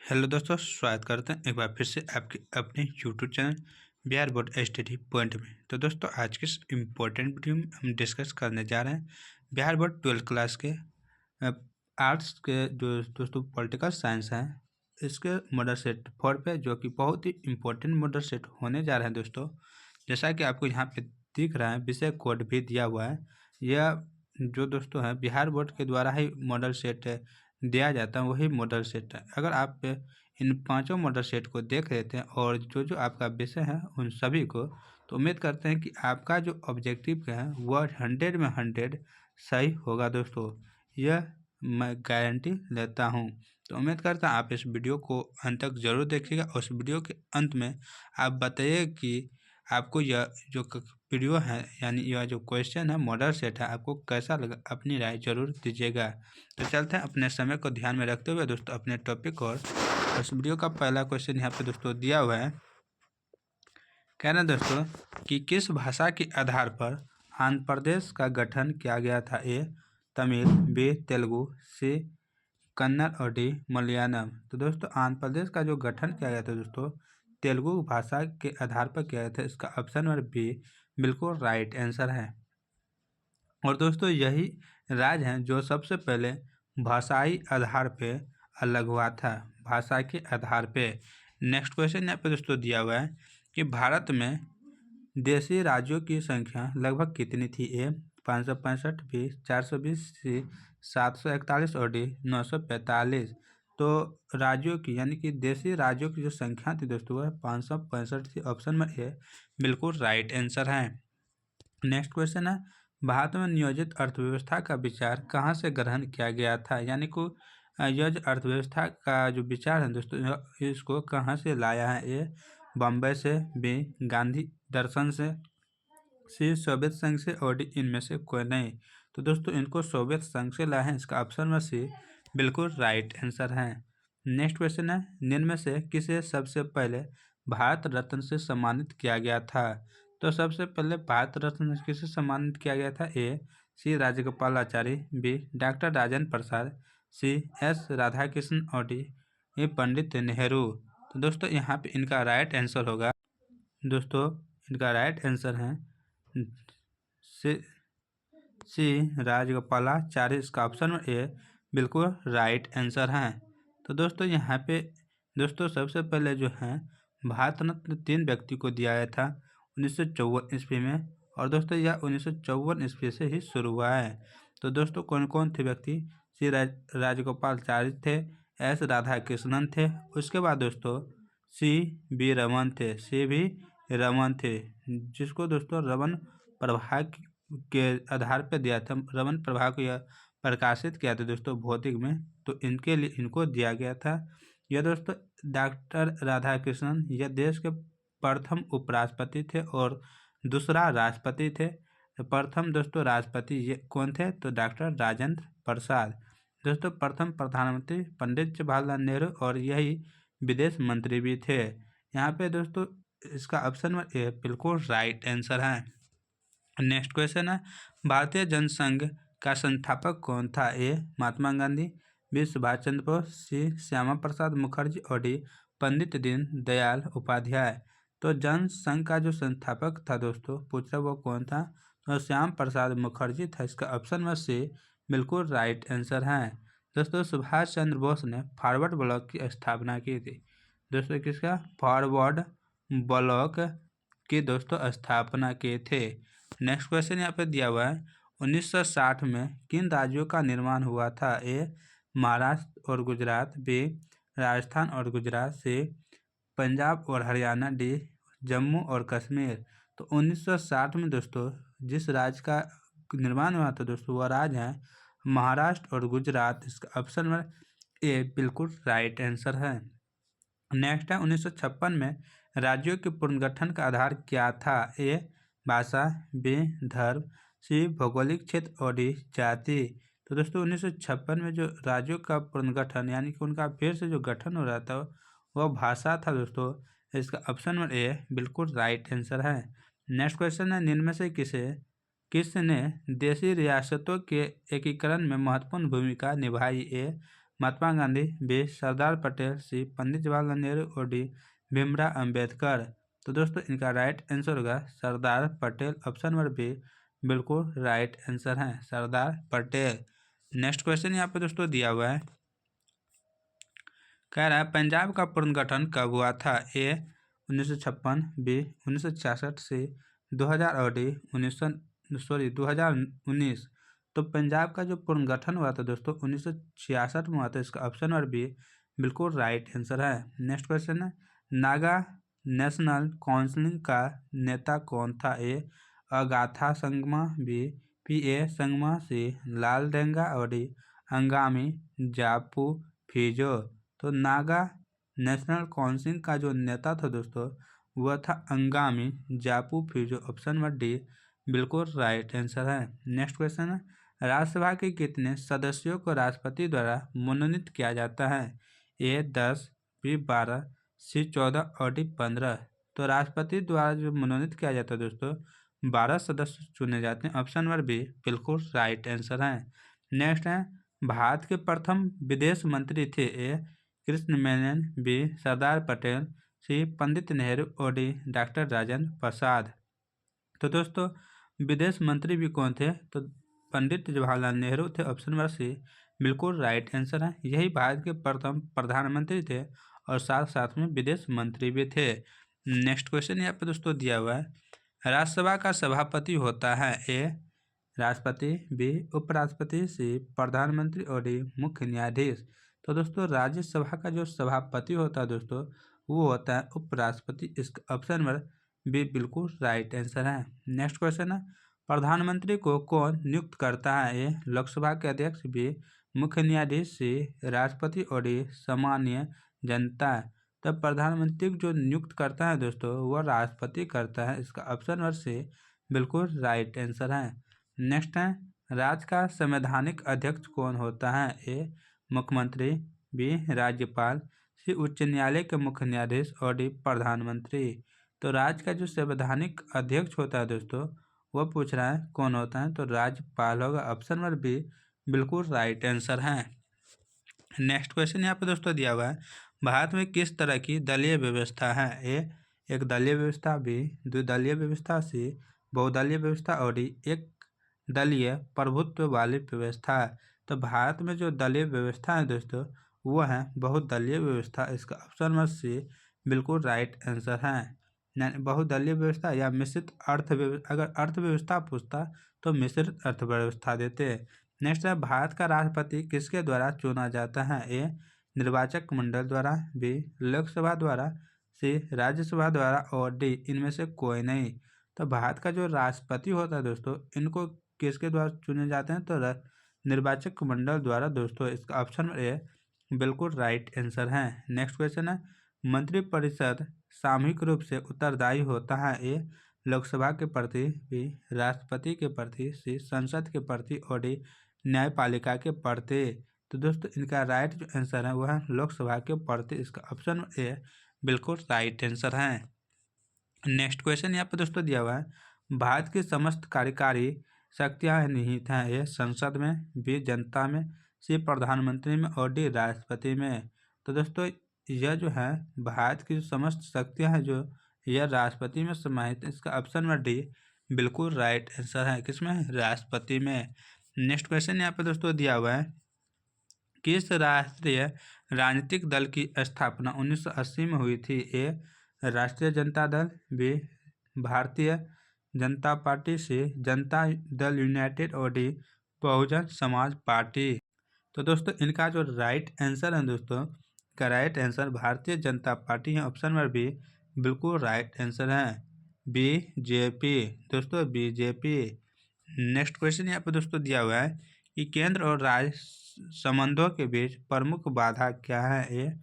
Hello दोस्तों, स्वागत करते हैं एक बार फिर से आपके अपने YouTube channel Bihar board study point में। तो दोस्तों, आज के इस इम्पोर्टेंट वीडियो में हम डिस्कस करने जा रहे हैं बिहार बोर्ड 12th क्लास के आर्ट्स के जो दोस्तों पॉलिटिकल साइंस हैं, इसके मॉडल सेट 4 पे, जो कि बहुत ही इम्पोर्टेंट मॉडल सेट होने जा रहे हैं दोस्तों। जैसा कि आपको यहाँ पे दिख रहा है, विषय कोड भी दिया हुआ है। यह जो दोस्तों है बिहार बोर्ड के द्वारा ही मॉडल सेट दिया जाता है, वही मॉडल सेट है। अगर आप इन पांचों मॉडल सेट को देख लेते हैं और जो जो आपका विषय है उन सभी को, तो उम्मीद करते हैं कि आपका जो ऑब्जेक्टिव है वह 100 में 100 सही होगा दोस्तों। यह मैं गारंटी लेता हूं। तो उम्मीद करता हूं आप इस वीडियो को अंत तक जरूर देखिएगा। उस वीडियो के अंत में आप बताइए कि आपको यह जो वीडियो है, यानी यह जो क्वेश्चन है मॉडल सेट है, आपको कैसा लगा, अपनी राय जरूर दीजिएगा। तो चलते हैं अपने समय को ध्यान में रखते हुए दोस्तों अपने टॉपिक और इस वीडियो का पहला क्वेश्चन यहाँ पे दोस्तों दिया हुआ है। कहना है दोस्तों कि किस भाषा के आधार पर आंध्र प्रदेश का गठन किया गया था? ए तमिल, बी तेलुगु, सी कन्नड़ और डी मलयालम। तो दोस्तों, आंध्र प्रदेश का जो गठन किया गया था दोस्तों तेलुगु भाषा के आधार पर किया गया था। इसका ऑप्शन नंबर बी बिल्कुल राइट आंसर है। और दोस्तों, यही राज्य है जो सबसे पहले भाषाई आधार पे अलग हुआ था, भाषा के आधार पे। नेक्स्ट क्वेश्चन यहाँ पे दोस्तों दिया हुआ है कि भारत में देशी राज्यों की संख्या लगभग कितनी थी? ए 565, बी 420, सी 741 और डी 945। तो राज्यों की यानी कि देशी राज्यों की जो संख्या थी दोस्तों वह 565 थी। ऑप्शन में ए बिल्कुल राइट आंसर है। नेक्स्ट क्वेश्चन है, भारत में नियोजित अर्थव्यवस्था का विचार कहाँ से ग्रहण किया गया था? यानी कि यह जो अर्थव्यवस्था का जो विचार है दोस्तों, इसको कहाँ से लाया है? ए बॉम्बे से, बी गांधी दर्शन से, सी सोवियत संघ से और डी इनमें से कोई नहीं। तो दोस्तों, इनको सोवियत संघ से लाया है। इसका ऑप्शन में सी बिल्कुल राइट आंसर है। नेक्स्ट क्वेश्चन है, निम्न में से किसे सबसे पहले भारत रत्न से सम्मानित किया गया था? तो सबसे पहले भारत रत्न से किसे सम्मानित किया गया था? ए सी Rajagopalachari, B doctor Rajendra Prasad, C S Radhakrishnan और डी ए पंडित नेहरू। तो दोस्तों, यहाँ पे इनका राइट आंसर होगा दोस्तों, इनका राइट आंसर है सी राजगोपालाचारी। इसका ऑप्शन में ए बिल्कुल राइट आंसर है। तो दोस्तों, यहाँ पे दोस्तों सबसे पहले जो है भारत रत्न 3 व्यक्ति को दिया गया था 1954 ईस्वी में। और दोस्तों, यह 1954 ईस्वी से ही शुरू हुआ है। तो दोस्तों, कौन कौन थे व्यक्ति? सी राजगोपालाचारी थे, एस राधाकृष्णन थे, उसके बाद दोस्तों सी बी रमन थे, सी भी रमन थे, जिसको दोस्तों रमन प्रभा के आधार पर दिया था। रमन प्रभा को यह प्रकाशित किया था दोस्तों भौतिक में, तो इनके लिए इनको दिया गया था। यह दोस्तों डॉक्टर राधाकृष्णन यह देश के प्रथम उपराष्ट्रपति थे और दूसरा राष्ट्रपति थे। प्रथम दोस्तों राष्ट्रपति ये कौन थे? तो डॉक्टर राजेंद्र प्रसाद। दोस्तों, प्रथम प्रधानमंत्री पंडित जवाहरलाल नेहरू और यही विदेश मंत्री भी थे। यहाँ पे दोस्तों इसका ऑप्शन नंबर ए बिल्कुल राइट आंसर है। नेक्स्ट क्वेश्चन है, भारतीय जनसंघ का संस्थापक कौन था? ए महात्मा गांधी, बी सुभाष चंद्र बोस, सी श्यामा प्रसाद मुखर्जी और डी पंडित दीन दयाल उपाध्याय। तो जनसंघ का जो संस्थापक था दोस्तों पूछ रहा वो कौन था? तो श्याम प्रसाद मुखर्जी था। इसका ऑप्शन में सी बिल्कुल राइट आंसर है। दोस्तों, सुभाष चंद्र बोस ने फॉरवर्ड ब्लॉक की स्थापना की थी। दोस्तों, किसका? फॉरवर्ड ब्लॉक की दोस्तों स्थापना की थे। नेक्स्ट क्वेश्चन यहाँ पे दिया हुआ है, 1960 में किन राज्यों का निर्माण हुआ था? ए महाराष्ट्र और गुजरात, बी राजस्थान और गुजरात, सी पंजाब और हरियाणा, डी जम्मू और कश्मीर। तो 1960 में दोस्तों जिस राज्य का निर्माण हुआ था दोस्तों वह राज्य है महाराष्ट्र और गुजरात। इसका ऑप्शन में ए बिल्कुल राइट आंसर है। नेक्स्ट है, 1956 में राज्यों के पुनर्गठन का आधार क्या था? ए भाषा, बी धर्म, सी भौगोलिक क्षेत्र और डी जाति। तो दोस्तों 1956 में जो राज्यों का पुनर्गठन यानी कि उनका फिर से जो गठन हो रहा था वह भाषा था दोस्तों। इसका ऑप्शन नंबर ए बिल्कुल राइट आंसर है। नेक्स्ट क्वेश्चन है, निम्न में से किसने देशी रियासतों के एकीकरण में महत्वपूर्ण भूमिका निभाई? ए महात्मा गांधी, बी सरदार पटेल, सी पंडित जवाहरलाल नेहरू और डी भीमराव अंबेडकर। तो दोस्तों इनका राइट आंसर होगा Sardar Patel. Option number B बिल्कुल राइट आंसर है, सरदार पटेल। नेक्स्ट क्वेश्चन यहाँ पे दोस्तों दिया हुआ है, कह रहा है पंजाब का पुनर्गठन कब हुआ था? ए 1956, बी 1966, सी 2000 और डी 2019। तो पंजाब का जो पुनर्गठन हुआ था दोस्तों 1966 में हुआ था। इसका ऑप्शन नंबर बी बिल्कुल राइट आंसर है। नेक्स्ट क्वेश्चन है, नागा नेशनल काउंसिल का नेता कौन था? A Agatha Sangma, B P A. Sangma, C Laldenga और डी अंगामी जापू फिजो। तो नागा नेशनल काउंसिल का जो नेता था दोस्तों वह था Angami Zapu Phizo. Option number D बिल्कुल राइट आंसर है। नेक्स्ट क्वेश्चन है, राज्यसभा के कितने सदस्यों को राष्ट्रपति द्वारा मनोनीत किया जाता है? ए 10, बी 12, सी 14 और डी 15। तो राष्ट्रपति द्वारा जो मनोनीत किया जाता है दोस्तों 12 सदस्य चुने जाते हैं। ऑप्शन नंबर बी बिल्कुल राइट आंसर है। नेक्स्ट है, भारत के प्रथम विदेश मंत्री थे? ए कृष्ण मेनन, बी सरदार पटेल, सी पंडित नेहरू और डी डॉक्टर राजेंद्र प्रसाद। तो दोस्तों विदेश मंत्री भी कौन थे? तो पंडित जवाहरलाल नेहरू थे। ऑप्शन नंबर सी बिल्कुल राइट आंसर है। यही भारत के प्रथम प्रधानमंत्री थे और साथ साथ में विदेश मंत्री भी थे। नेक्स्ट क्वेश्चन यहाँ पे दोस्तों दिया हुआ है, राज्यसभा का सभापति होता है? ए राष्ट्रपति, बी उपराष्ट्रपति, सी प्रधानमंत्री और डी मुख्य न्यायाधीश। तो दोस्तों राज्यसभा का जो सभापति होता है दोस्तों वो होता है उपराष्ट्रपति। इसका ऑप्शन नंबर बी बिल्कुल राइट आंसर है। नेक्स्ट क्वेश्चन है, प्रधानमंत्री को कौन नियुक्त करता है? ए लोकसभा के अध्यक्ष, बी मुख्य न्यायाधीश, सी राष्ट्रपति और डी सामान्य जनता। तब प्रधानमंत्री को जो नियुक्त करता है दोस्तों वह राष्ट्रपति करता है। इसका ऑप्शन नंबर सी बिल्कुल राइट आंसर है। नेक्स्ट है, राज्य का संवैधानिक अध्यक्ष कौन होता है? ए मुख्यमंत्री, बी राज्यपाल, सी उच्च न्यायालय के मुख्य न्यायाधीश और डी प्रधानमंत्री। तो राज्य का जो संवैधानिक अध्यक्ष होता है दोस्तों वह पूछ रहा है कौन होता है? तो राज्यपाल होगा। ऑप्शन नंबर बी बिल्कुल राइट आंसर है। नेक्स्ट क्वेश्चन यहाँ पे दोस्तों दिया हुआ है, भारत में किस तरह की दलीय व्यवस्था है? ए एक दलीय व्यवस्था, बी द्विदलीय व्यवस्था, सी बहुदलीय व्यवस्था और डी एक दलीय प्रभुत्व वाली व्यवस्था। तो भारत में जो दलीय व्यवस्था है दोस्तों वो है बहुदलीय व्यवस्था। इसका ऑप्शन नंबर सी बिल्कुल राइट आंसर है। बहुदलीय व्यवस्था या मिश्रित अर्थव्यवस्था, अगर अर्थव्यवस्था पूछता तो मिश्रित अर्थव्यवस्था देते। नेक्स्ट है, भारत का राष्ट्रपति किसके द्वारा चुना जाता है? ए निर्वाचक मंडल द्वारा, बी लोकसभा द्वारा, सी राज्यसभा द्वारा और डी इनमें से कोई नहीं। तो भारत का जो राष्ट्रपति होता है दोस्तों इनको किसके द्वारा चुने जाते हैं? तो निर्वाचक मंडल द्वारा दोस्तों। इसका ऑप्शन ए बिल्कुल राइट आंसर है। नेक्स्ट क्वेश्चन है, मंत्रिपरिषद सामूहिक रूप से उत्तरदायी होता है? ए लोकसभा के प्रति, बी राष्ट्रपति के प्रति, सी संसद के प्रति और डी न्यायपालिका के प्रति। तो दोस्तों इनका राइट जो आंसर है वह है लोकसभा के प्रति। इसका ऑप्शन ए बिल्कुल राइट आंसर है। नेक्स्ट क्वेश्चन यहाँ पे दोस्तों दिया हुआ है, भारत की समस्त कार्यकारी शक्तियाँ निहित हैं? ए संसद में, बी जनता में, सी प्रधानमंत्री में और डी राष्ट्रपति में। तो दोस्तों यह जो है भारत की जो समस्त शक्तियाँ हैं जो यह राष्ट्रपति में समाहित है। इसका ऑप्शन नंबर डी बिल्कुल राइट आंसर है। किसमें? राष्ट्रपति में। नेक्स्ट क्वेश्चन यहाँ पे दोस्तों दिया हुआ है, किस राष्ट्रीय राजनीतिक दल की स्थापना 1980 में हुई थी? ए राष्ट्रीय जनता दल, बी भारतीय जनता पार्टी, सी जनता दल यूनाइटेड और डी बहुजन समाज पार्टी। तो दोस्तों इनका जो राइट आंसर है दोस्तों का right answer Bharatiya Janata party है। ऑप्शन नंबर बी बिल्कुल राइट आंसर है, बीजेपी। दोस्तों बीजेपी। नेक्स्ट क्वेश्चन यहाँ पे दोस्तों दिया हुआ है कि केंद्र और राज्य संबंधों के बीच प्रमुख बाधा क्या है? ए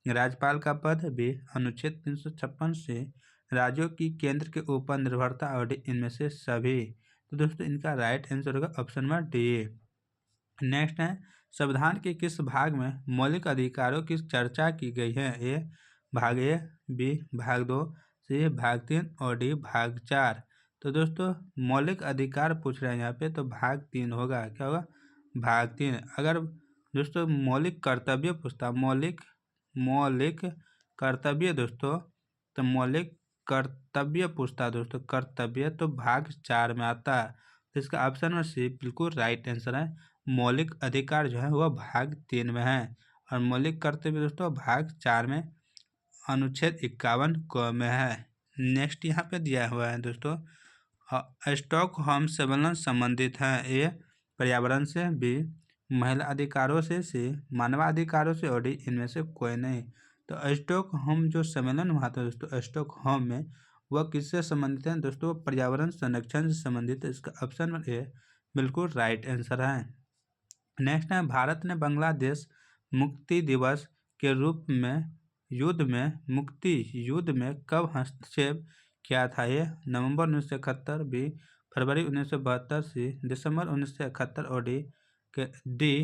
राज्यपाल का पद, बी अनुच्छेद 356 से राज्यों की केंद्र के ऊपर निर्भरता और डी इनमें से सभी। तो दोस्तों इनका राइट आंसर होगा ऑप्शन नंबर डी। नेक्स्ट है, संविधान के किस भाग में मौलिक अधिकारों की चर्चा की गई है? ए भाग ए, बी भाग 2, सी भाग 3 और डी भाग 4। तो दोस्तों मौलिक अधिकार पूछ रहे हैं यहाँ पे तो भाग 3 होगा। क्या होगा? भाग 3। अगर दोस्तों मौलिक कर्तव्य पूछता, मौलिक कर्तव्य दोस्तों, तो मौलिक कर्तव्य पूछता दोस्तों, कर्तव्य तो भाग 4 में आता है, तो इसका ऑप्शन में सी बिल्कुल राइट आंसर है। मौलिक अधिकार जो है वह भाग 3 में है और मौलिक कर्तव्य दोस्तों भाग 4 में अनुच्छेद 51 क में है। नेक्स्ट यहाँ पे दिया हुआ है दोस्तों, स्टॉकहोम सम्मेलन संबंधित है, ए पर्यावरण से, बी महिला अधिकारों से, सी मानवाधिकारों से और डी इनमें से कोई नहीं। तो स्टॉकहोम जो सम्मेलन हुआ था दोस्तों स्टॉकहोम में, वह किससे संबंधित है दोस्तों, पर्यावरण संरक्षण से संबंधित है। इसका ऑप्शन में ए बिल्कुल राइट आंसर है। नेक्स्ट है, भारत ने बांग्लादेश मुक्ति दिवस के रूप में मुक्ति युद्ध में कब हस्तक्षेप किया था, ये नवंबर 1971, बी फरवरी 1972, सी दिसंबर 1971 और डी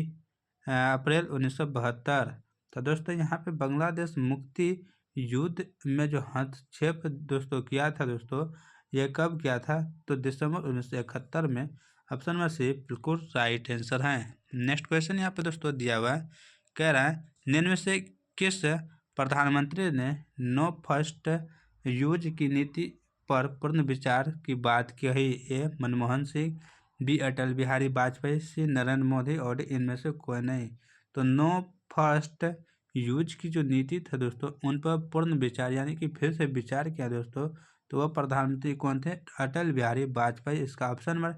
अप्रैल 1972। तो दोस्तों यहाँ पे बांग्लादेश मुक्ति युद्ध में जो हस्तक्षेप दोस्तों किया था दोस्तों, ये कब किया था, तो दिसंबर 1971 में। ऑप्शन में सी बिल्कुल राइट आंसर है। नेक्स्ट क्वेश्चन यहाँ पे दोस्तों दिया हुआ है, कह रहा है निम्न में से किस प्रधानमंत्री ने नो फर्स्ट यूज की नीति पर पूर्ण विचार की बात कही, ए मनमोहन सिंह, बी अटल बिहारी वाजपेयी, सी नरेंद्र मोदी और इनमें से कोई नहीं। तो नो फर्स्ट यूज की जो नीति था दोस्तों उन पर पूर्ण विचार यानी कि फिर से विचार किया दोस्तों, तो वह प्रधानमंत्री कौन थे, अटल बिहारी वाजपेयी। इसका ऑप्शन नंबर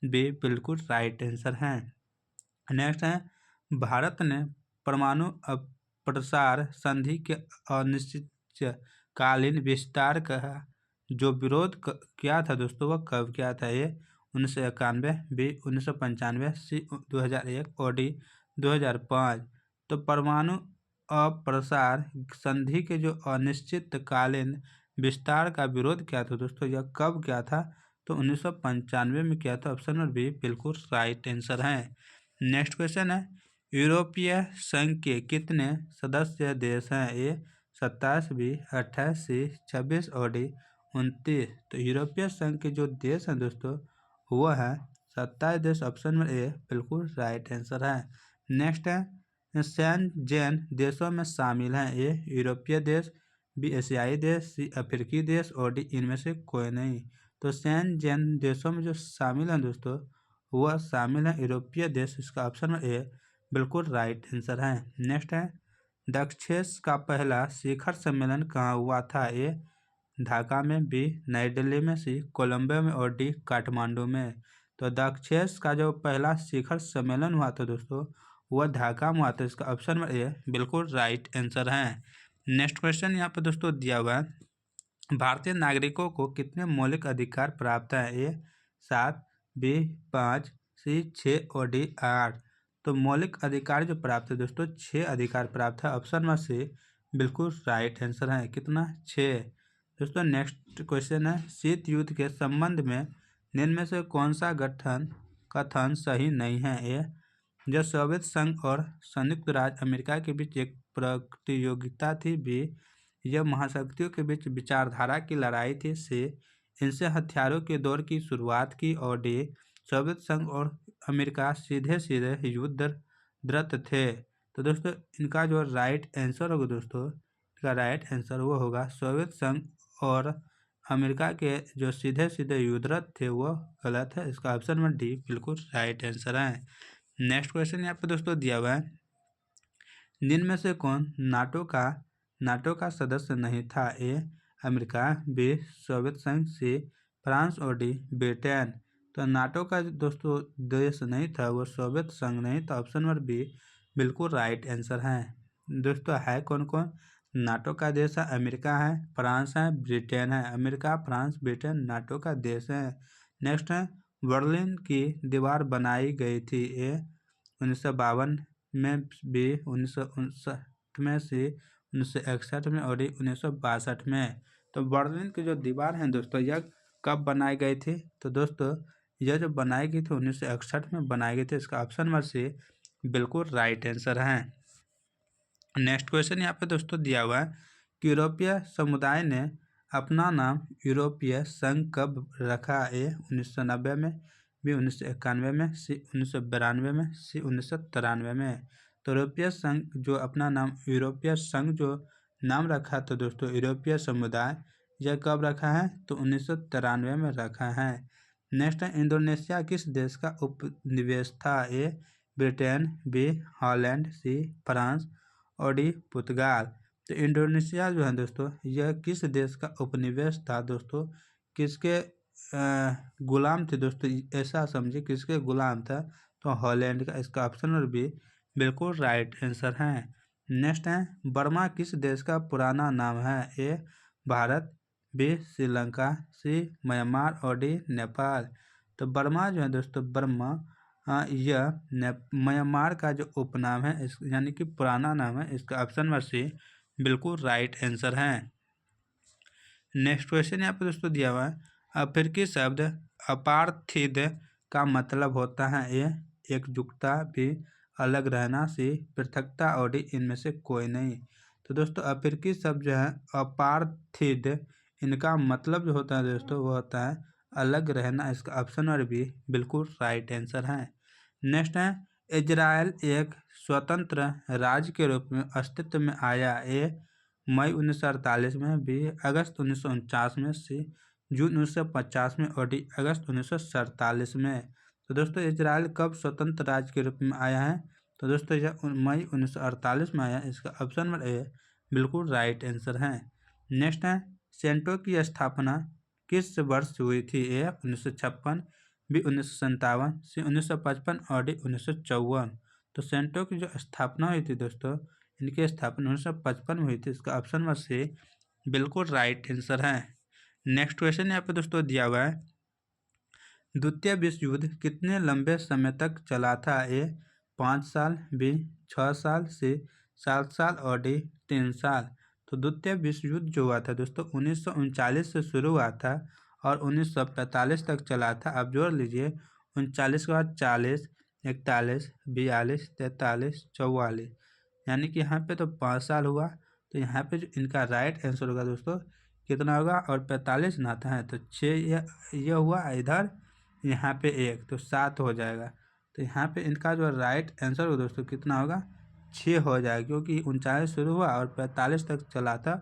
बी बिल्कुल राइट आंसर है। नेक्स्ट है, भारत ने परमाणु प्रसार संधि के अनिश्चितकालीन विस्तार का जो विरोध किया था दोस्तों वह कब किया था, ये 1991, बी 1995, सी 2001 और डी 2005। तो परमाणु अप्रसार संधि के जो अनिश्चितकालीन विस्तार का विरोध किया था दोस्तों, यह कब किया था, तो 1995 में किया था। ऑप्शन नंबर बी बिल्कुल राइट आंसर है। नेक्स्ट क्वेश्चन है, यूरोपीय संघ के कितने सदस्य देश हैं, ए 27, बी 28, सी 26 और डी 29। तो यूरोपीय संघ के जो देश हैं दोस्तों वो है 27 देश। ऑप्शन में ए बिल्कुल राइट आंसर है। नेक्स्ट है, शेंजेन देशों में शामिल हैं, ए यूरोपीय देश, बी एशियाई देश, सी अफ्रीकी देश और डी इनमें से कोई नहीं। तो शेंजेन देशों में जो शामिल हैं दोस्तों वह शामिल है यूरोपीय देश। इसका ऑप्शन में ए बिल्कुल राइट आंसर है। नेक्स्ट है, दक्षेस का पहला शिखर सम्मेलन कहाँ हुआ था, ए ढाका में, बी नई दिल्ली में, सी कोलंबो में और डी काठमांडू में। तो दक्षेस का जो पहला शिखर सम्मेलन हुआ था दोस्तों वह ढाका में हुआ था। इसका ऑप्शन में ए बिल्कुल राइट आंसर है। नेक्स्ट क्वेश्चन यहाँ पे दोस्तों दिया हुआ है, भारतीय नागरिकों को कितने मौलिक अधिकार प्राप्त हैं, ए 7, बी 5, सी 6 और डी 8। तो मौलिक अधिकार जो प्राप्त है दोस्तों 6 अधिकार प्राप्त है। ऑप्शन में से बिल्कुल राइट आंसर है, कितना, 6। दोस्तों नेक्स्ट क्वेश्चन है, शीत युद्ध के संबंध में निम्न में से कौन सा कथन सही नहीं है, ए जो सोवियत संघ और संयुक्त राज्य अमेरिका के बीच एक प्रतियोगिता थी, बी यह महाशक्तियों के बीच विचारधारा की लड़ाई थी, सी इनसे हथियारों के दौर की शुरुआत की और डी सोवियत संघ और अमेरिका सीधे सीधे युद्धरत थे। तो दोस्तों इनका जो राइट आंसर होगा दोस्तों, इसका राइट आंसर वो होगा सोवियत संघ और अमेरिका के जो सीधे सीधे युद्धरत थे वो गलत है। इसका ऑप्शन में डी बिल्कुल राइट आंसर है। नेक्स्ट क्वेश्चन यहाँ पे दोस्तों दिया हुआ है, निम्न में से कौन नाटो का सदस्य नहीं था, ए अमेरिका, बी सोवियत संघ, सी फ्रांस और डी ब्रिटेन। तो नाटो का दोस्तों देश नहीं था वो सोवियत संघ नहीं था। ऑप्शन नंबर बी बिल्कुल राइट आंसर है। दोस्तों है कौन कौन, नाटो का देश है अमेरिका है, फ्रांस है, ब्रिटेन है। अमेरिका, फ्रांस, ब्रिटेन नाटो का देश है। नेक्स्ट है, बर्लिन की दीवार बनाई गई थी, ए 1952 में, बी 1959 में, सी 1961 में और डी 1962 में। तो बर्लिन की जो दीवार है दोस्तों यह कब बनाई गई थी, तो दोस्तों यह जो बनाई गई थी 1961 में बनाई गई थी। इसका ऑप्शन नंबर सी बिल्कुल राइट आंसर है। नेक्स्ट क्वेश्चन यहाँ पे दोस्तों दिया हुआ है कि यूरोपीय समुदाय ने अपना नाम यूरोपीय संघ कब रखा, ए 1990 में, बी 1991 में, सी 1992 में, सी 1993 में। तो यूरोपीय संघ जो अपना नाम यूरोपीय संघ जो नाम रखा तो दोस्तों यूरोपीय समुदाय, यह कब रखा है तो 1993 में रखा है। नेक्स्ट है इंडोनेशिया किस देश का उपनिवेश था? A Britain, B Holland, C France और डी पुर्तगाल। तो इंडोनेशिया जो है दोस्तों यह किस देश का उपनिवेश था दोस्तों, किसके गुलाम थे दोस्तों, ऐसा समझिए किसके गुलाम था तो हॉलैंड का। इसका ऑप्शन नंबर बी बिल्कुल राइट आंसर है। नेक्स्ट है बर्मा किस देश का पुराना नाम है? ए भारत, बी श्रीलंका, सी म्यांमार और डी नेपाल। तो बर्मा जो है दोस्तों बर्मा यह म्यांमार का जो उपनाम है यानी कि पुराना नाम है। इसका ऑप्शन नंबर सी बिल्कुल राइट आंसर है। नेक्स्ट क्वेश्चन यहाँ पे दोस्तों दिया हुआ है अफ्रीकी शब्द अपार्थिद का मतलब होता है? ए एकजुटता, बी अलग रहना, सी पृथकता और डी इनमें से कोई नहीं। तो दोस्तों अफ्रीकी शब्द जो है अपार्थिद, इनका मतलब जो होता है दोस्तों वो होता है अलग रहना। इसका ऑप्शन नंबर बी बिल्कुल राइट आंसर है। नेक्स्ट है इजराइल एक स्वतंत्र राज्य के रूप में अस्तित्व में आया? ए मई 1948 में, बी अगस्त 1949 में, सी जून 1950 में और डी अगस्त 1947 में। तो दोस्तों इजराइल कब स्वतंत्र राज्य के रूप में आया है? तो दोस्तों यह मई 1948 में आया। इसका ऑप्शन नंबर ए बिल्कुल राइट आंसर है। नेक्स्ट है सेंटो की स्थापना किस वर्ष हुई थी? ए 1956, बी 1957, सी 1955 और डी 1954। तो सेंटो की जो स्थापना हुई थी दोस्तों इनकी स्थापना 1955 में हुई थी। इसका ऑप्शन नंबर सी बिल्कुल राइट आंसर है। नेक्स्ट क्वेश्चन यहाँ पे दोस्तों दिया हुआ है द्वितीय विश्व युद्ध कितने लंबे समय तक चला था? ए 5 साल, बी 6 साल, सी 7 साल और डी 3 साल। तो द्वितीय विश्व युद्ध जो हुआ था दोस्तों 1939 से शुरू हुआ था और 1945 तक चला था। आप जोड़ लीजिए 39 के बाद 40, 41, 42, 43, 44, यानी कि यहाँ पे तो 5 साल हुआ। तो यहाँ पे जो इनका राइट आंसर होगा दोस्तों कितना होगा, और 45 ना आता है तो 6 ये हुआ इधर, यहाँ पे 1 तो 7 हो जाएगा। तो यहाँ पे इनका जो राइट आंसर होगा दोस्तों कितना होगा 6 हो जाएगा, क्योंकि 39 शुरू हुआ और 45 तक चला था।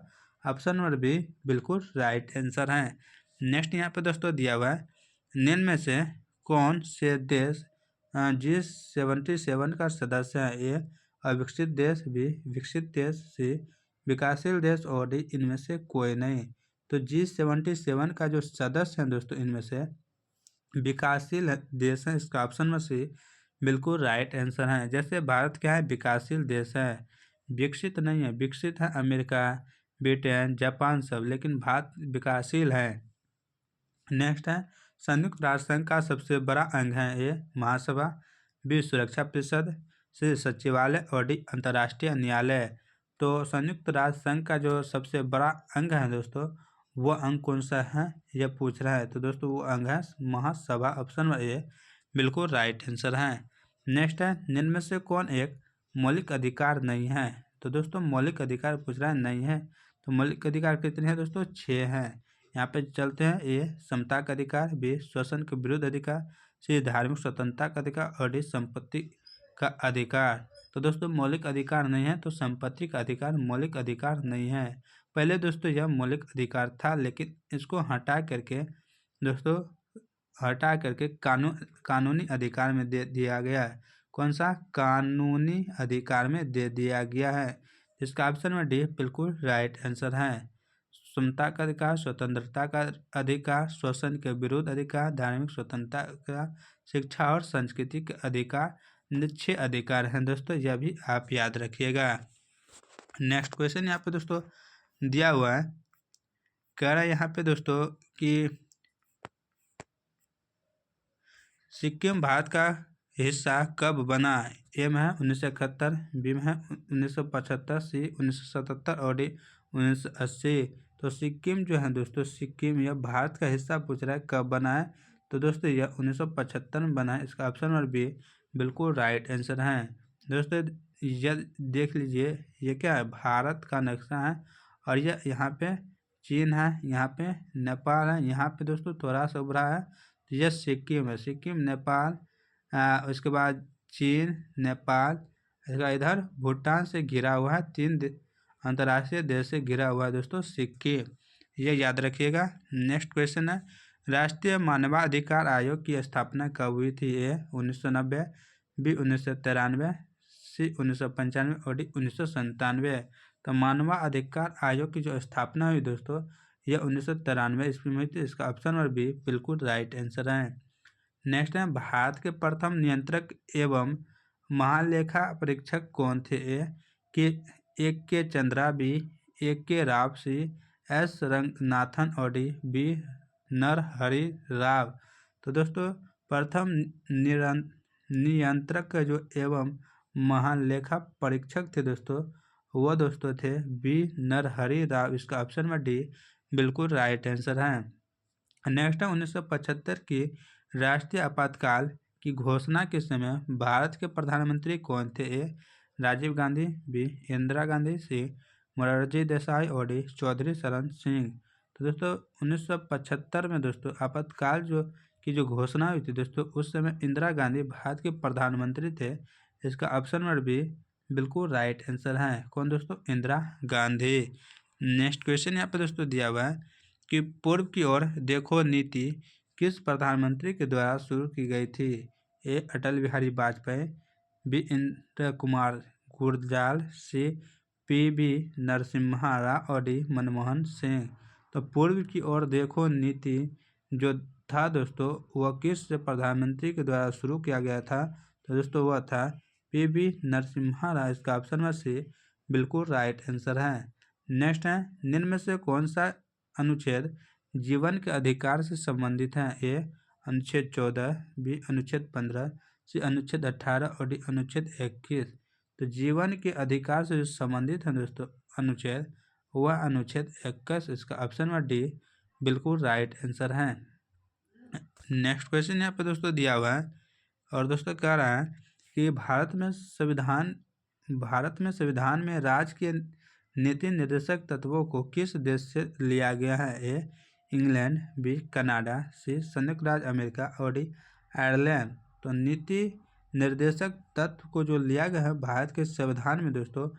ऑप्शन नंबर बी बिल्कुल राइट आंसर है। नेक्स्ट यहाँ पे दोस्तों दिया हुआ है निम्न में से कौन से देश G77 का सदस्य है? ए अविकसित देश, बी विकसित देश, सी विकासशील देश और डी इनमें से कोई नहीं। तो G77 का जो सदस्य हैं दोस्तों इनमें से विकासशील देश है। इसका ऑप्शन में सी बिल्कुल राइट आंसर है। जैसे भारत क्या है विकासशील देश है, विकसित नहीं है। विकसित है अमेरिका, ब्रिटेन, जापान सब, लेकिन भारत विकासशील है। नेक्स्ट है संयुक्त राष्ट्र संघ का सबसे बड़ा अंग है? ए महासभा, बी सुरक्षा परिषद, सी सचिवालय और डी अंतर्राष्ट्रीय न्यायालय। तो संयुक्त राष्ट्र संघ का जो सबसे बड़ा अंग है दोस्तों वो अंग कौन सा है यह पूछ रहा है। तो दोस्तों वो अंग है महासभा। ऑप्शन नंबर ए बिल्कुल राइट आंसर है। नेक्स्ट है निम्न में से कौन एक मौलिक अधिकार नहीं है? तो दोस्तों मौलिक अधिकार पूछ रहा है नहीं है। तो मौलिक अधिकार कितने हैं दोस्तों 6 हैं। यहाँ पे चलते हैं ए समता का अधिकार, बी शोषण के विरुद्ध अधिकार, सी धार्मिक स्वतंत्रता का अधिकार और डी संपत्ति का अधिकार। तो दोस्तों मौलिक अधिकार नहीं है तो संपत्ति का अधिकार मौलिक अधिकार नहीं है। पहले दोस्तों यह मौलिक अधिकार था, लेकिन इसको हटा करके दोस्तों कानूनी अधिकार में दे दिया गया है। कौन सा? कानूनी अधिकार में दे दिया गया है। इसका ऑप्शन में डी बिल्कुल राइट आंसर है। समता का अधिकार, स्वतंत्रता का अधिकार, शोषण के विरुद्ध अधिकार, धार्मिक स्वतंत्रता का, शिक्षा और संस्कृति के अधिकार, 6 अधिकार हैं दोस्तों, यह भी आप याद रखिएगा। नेक्स्ट क्वेश्चन यहाँ पे दोस्तों दिया हुआ है, कह रहा है यहाँ पे दोस्तों कि सिक्किम भारत का हिस्सा कब बना? ए में है 1971, बी में है 1975, सी 1977 और डी 1980। तो सिक्किम जो है दोस्तों सिक्किम यह भारत का हिस्सा पूछ रहा है कब बना है? तो दोस्तों यह 1975 में बना है। इसका ऑप्शन नंबर बी बिल्कुल राइट आंसर है। दोस्तों यह देख लीजिए ये क्या है भारत का नक्शा है और यह यहाँ पे चीन है, यहाँ पे नेपाल है, यहाँ पे दोस्तों थोड़ा सा उभरा है तो यह सिक्किम है। सिक्किम, नेपाल, उसके बाद चीन, नेपाल, इसका इधर भूटान से घिरा हुआ है, 3 अंतर्राष्ट्रीय देश से घिरा हुआ है दोस्तों सिक्किम, ये याद रखिएगा। नेक्स्ट क्वेश्चन है, राष्ट्रीय मानवाधिकार आयोग की स्थापना कब हुई थी? ए 1990, बी 1993, सी 1995 और डी 1997। तो मानवाधिकार आयोग की जो स्थापना हुई दोस्तों, यह 1993 ईस्वी में हुई थी। इसका ऑप्शन नंबर बी बिल्कुल राइट आंसर है। नेक्स्ट है, भारत के प्रथम नियंत्रक एवं महालेखा परीक्षक कौन थे? ए के चंद्रा, बी ए के राव, सी एस रंगनाथन और डी बी नरहरि राव। तो दोस्तों प्रथम नियंत्रक जो एवं महालेखा परीक्षक थे दोस्तों, वो दोस्तों थे बी नरहरि राव। इसका ऑप्शन में डी बिल्कुल राइट आंसर है। नेक्स्ट है, 1975 की राष्ट्रीय आपातकाल की घोषणा के समय भारत के प्रधानमंत्री कौन थे? ए राजीव गांधी, बी इंदिरा गांधी, सी मोरारजी देसाई और डी चौधरी चरण सिंह। तो दोस्तों 1975 में दोस्तों आपातकाल जो घोषणा हुई थी दोस्तों, उस समय इंदिरा गांधी भारत के प्रधानमंत्री थे। इसका ऑप्शन नंबर बी बिल्कुल राइट आंसर है। कौन दोस्तों? इंदिरा गांधी। नेक्स्ट क्वेश्चन यहाँ पे दोस्तों दिया हुआ है कि पूर्व की ओर देखो नीति किस प्रधानमंत्री के द्वारा शुरू की गई थी? A Atal Bihari Vajpayee, B Inder Kumar Gujral, C P Narasimha Rao और डी मनमोहन सिंह। तो पूर्व की ओर देखो नीति जो था दोस्तों, वह किस प्रधानमंत्री के द्वारा शुरू किया गया था? तो दोस्तों वह था पी नरसिम्हा राव। इसका ऑप्शन में सी बिल्कुल राइट आंसर है। नेक्स्ट है, निम्न में से कौन सा अनुच्छेद जीवन के अधिकार से संबंधित है? ए अनुच्छेद 14, बी अनुच्छेद 15, सी अनुच्छेद 18 और डी अनुच्छेद 21। तो जीवन के अधिकार से जो संबंधित है दोस्तों अनुच्छेद, वह अनुच्छेद 21। इसका ऑप्शन में डी बिल्कुल राइट आंसर है। नेक्स्ट क्वेश्चन यहाँ पे दोस्तों दिया हुआ है और दोस्तों कह रहा है कि भारत में संविधान में राज्य के नीति निर्देशक तत्वों को किस देश से लिया गया है? ए इंग्लैंड, बी कनाडा, सी संयुक्त राज्य अमेरिका और डी आयरलैंड। तो नीति निर्देशक तत्व को जो लिया गया है भारत के संविधान में दोस्तों,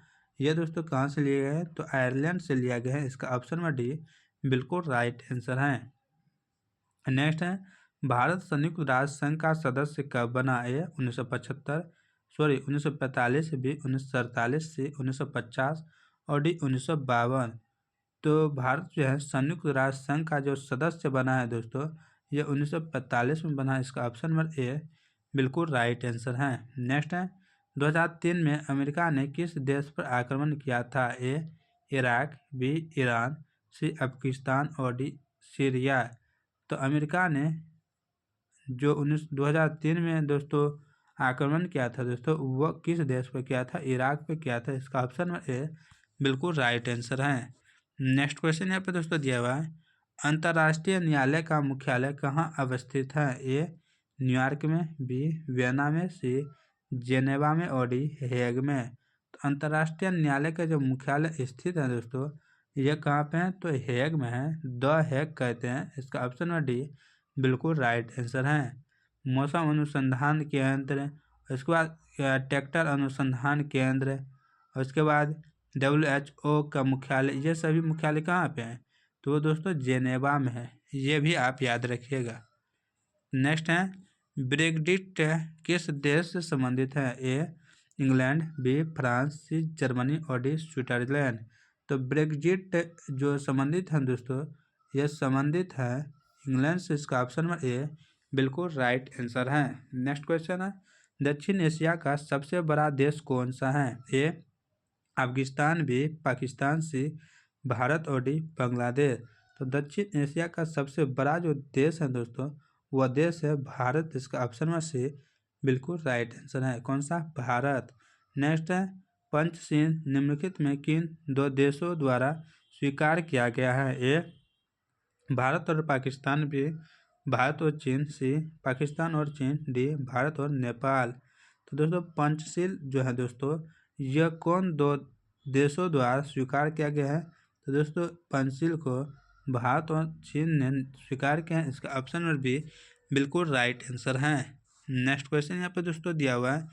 ये दोस्तों कहाँ से लिए गए हैं? तो आयरलैंड से लिया गया है। इसका ऑप्शन में डी बिल्कुल राइट आंसर है। नेक्स्ट है, भारत संयुक्त राष्ट्र संघ का सदस्य कब बना? ए 1945, बी 1947, सी 1950 और डी 1952। तो भारत जो है संयुक्त राष्ट्र संघ का जो सदस्य बना है दोस्तों, ये 1945 में बना है। इसका ऑप्शन नंबर ए बिल्कुल राइट आंसर है। नेक्स्ट है, 2003 में अमेरिका ने किस देश पर आक्रमण किया था? ए इराक, बी ईरान, सी अफगानिस्तान और डी सीरिया। तो अमेरिका ने जो 2003 में दोस्तों आक्रमण किया था दोस्तों, वह किस देश पर किया था? इराक पे किया था। इसका ऑप्शन में ए बिल्कुल राइट आंसर है। नेक्स्ट क्वेश्चन यहाँ पे दोस्तों दिया हुआ है, अंतर्राष्ट्रीय न्यायालय का मुख्यालय कहाँ अवस्थित है? ए न्यूयॉर्क में, बी वियना में, सी जेनेवा में और डी हेग में। तो अंतर्राष्ट्रीय न्यायालय का जो मुख्यालय स्थित है दोस्तों, यह कहाँ पे है? तो हेग में है, द हेग कहते हैं। इसका ऑप्शन में डी बिल्कुल राइट आंसर है। मौसम अनुसंधान केंद्र, उसके बाद ट्रैक्टर अनुसंधान केंद्र, उसके बाद WHO का मुख्यालय, ये सभी मुख्यालय कहाँ पे हैं? तो वो दोस्तों जेनेवा में है, ये भी आप याद रखिएगा। नेक्स्ट है, ब्रेक्जिट किस देश से संबंधित है? A England, B France, C Germany और डी स्विट्जरलैंड। तो ब्रेक्जिट जो संबंधित है दोस्तों, ये संबंधित है इंग्लैंड से। इसका ऑप्शन नंबर ए बिल्कुल राइट आंसर है। नेक्स्ट क्वेश्चन है, दक्षिण एशिया का सबसे बड़ा देश कौन सा है? ए अफगानिस्तान, बी पाकिस्तान, सी भारत और डी बांग्लादेश। तो दक्षिण एशिया का सबसे बड़ा जो देश है दोस्तों, वह देश है भारत। इसका ऑप्शन में से बिल्कुल राइट आंसर है। कौन सा? भारत। नेक्स्ट है, पंचशील निम्नलिखित में किन 2 देशों द्वारा स्वीकार किया गया है? ए भारत और पाकिस्तान, बी भारत और चीन, सी पाकिस्तान और चीन, डी भारत और नेपाल। तो दोस्तों पंचशील जो है दोस्तों, यह कौन 2 देशों द्वारा स्वीकार किया गया है? तो दोस्तों पंचशील को भारत और चीन ने स्वीकार किया है। इसका ऑप्शन नंबर बी बिल्कुल राइट आंसर है। नेक्स्ट क्वेश्चन यहाँ पे दोस्तों दिया हुआ है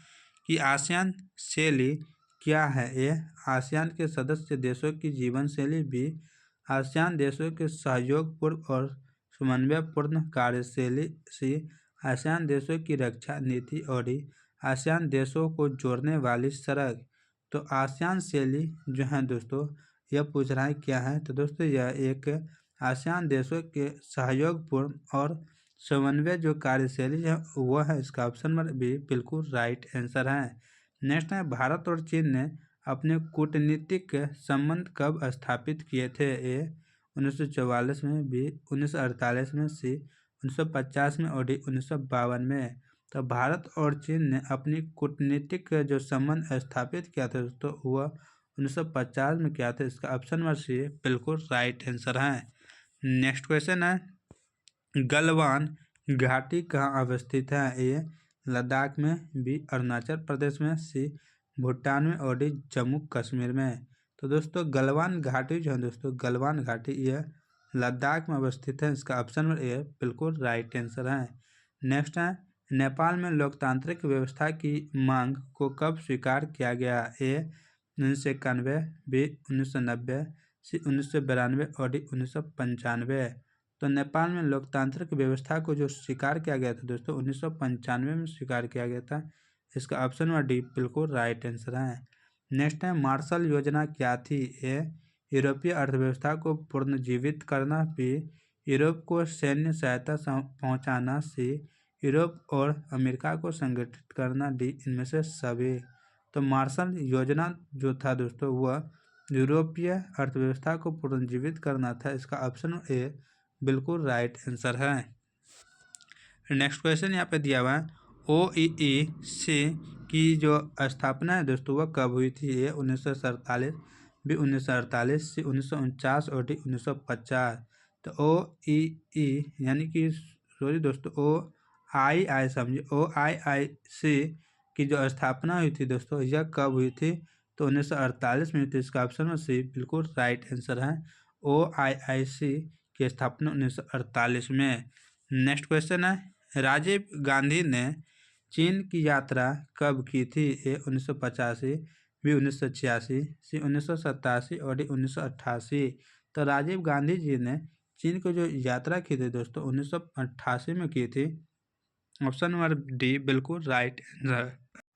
कि आसियान शैली क्या है? ए आसियान के सदस्य देशों की जीवन शैली। बी आसियान देशों के सहयोगपूर्ण और समन्वयपूर्ण कार्यशैली। सी आसियान देशों की रक्षा नीति। और डी आसियान देशों को जोड़ने वाली सड़क। तो आसियान शैली जो है दोस्तों, यह पूछ रहा है क्या है? तो दोस्तों यह एक आसियान देशों के सहयोगपूर्ण और समन्वय जो कार्यशैली है वो है। इसका ऑप्शन नंबर बी बिल्कुल राइट आंसर है। नेक्स्ट है, भारत और चीन ने अपने कूटनीतिक संबंध कब स्थापित किए थे? ए 1944 में। बी 1948 में। सी 1950 में। और डी 1952 में। तो भारत और चीन ने अपनी कूटनीतिक जो संबंध स्थापित किया था दोस्तों वह 1950 में किया था। इसका ऑप्शन नंबर सी बिल्कुल राइट आंसर है। नेक्स्ट क्वेश्चन है, गलवान घाटी कहाँ अवस्थित है? ए लद्दाख में। बी अरुणाचल प्रदेश में। सी भूटान में। और डी जम्मू कश्मीर में। तो दोस्तों गलवान घाटी जो है दोस्तों, गलवान घाटी यह लद्दाख में अवस्थित है। इसका ऑप्शन नंबर ए बिल्कुल राइट आंसर है। नेक्स्ट है, नेपाल में लोकतांत्रिक व्यवस्था की मांग को कब स्वीकार किया गया? ए 1991। बी 1990। सी 1992। और डी 1995। तो नेपाल में लोकतांत्रिक व्यवस्था को जो स्वीकार किया गया था दोस्तों 1995 में स्वीकार किया गया था। इसका ऑप्शन नंबर डी बिल्कुल राइट आंसर है। नेक्स्ट है, मार्शल योजना क्या थी? ए यूरोपीय अर्थव्यवस्था को पुनर्जीवित करना। बी यूरोप को सैन्य सहायता पहुंचाना। सी यूरोप और अमेरिका को संगठित करना। डी इनमें से सभी। तो मार्शल योजना जो था दोस्तों वह यूरोपीय अर्थव्यवस्था को पुनर्जीवित करना था। इसका ऑप्शन ए बिल्कुल राइट आंसर है। नेक्स्ट क्वेश्चन यहाँ पे दिया हुआ है, OEEC की जो स्थापना है दोस्तों वह कब हुई थी? ए 1947। बी 1948। सी 1949। और डी 1950। तो OEE यानी कि सॉरी दोस्तों OII समझिए, OIIC की जो स्थापना हुई थी दोस्तों यह कब हुई थी? तो 1948 में हुई थी। इसका ऑप्शन में सी बिल्कुल राइट आंसर है। OIIC की स्थापना 1948 में। नेक्स्ट क्वेश्चन है, राजीव गांधी ने चीन की यात्रा कब की थी? ए 1985। बी 1986। सी 1987। और डी 1988। तो राजीव गांधी जी ने चीन को जो यात्रा की थी दोस्तों 1988 में की थी। ऑप्शन नंबर डी बिल्कुल right answer.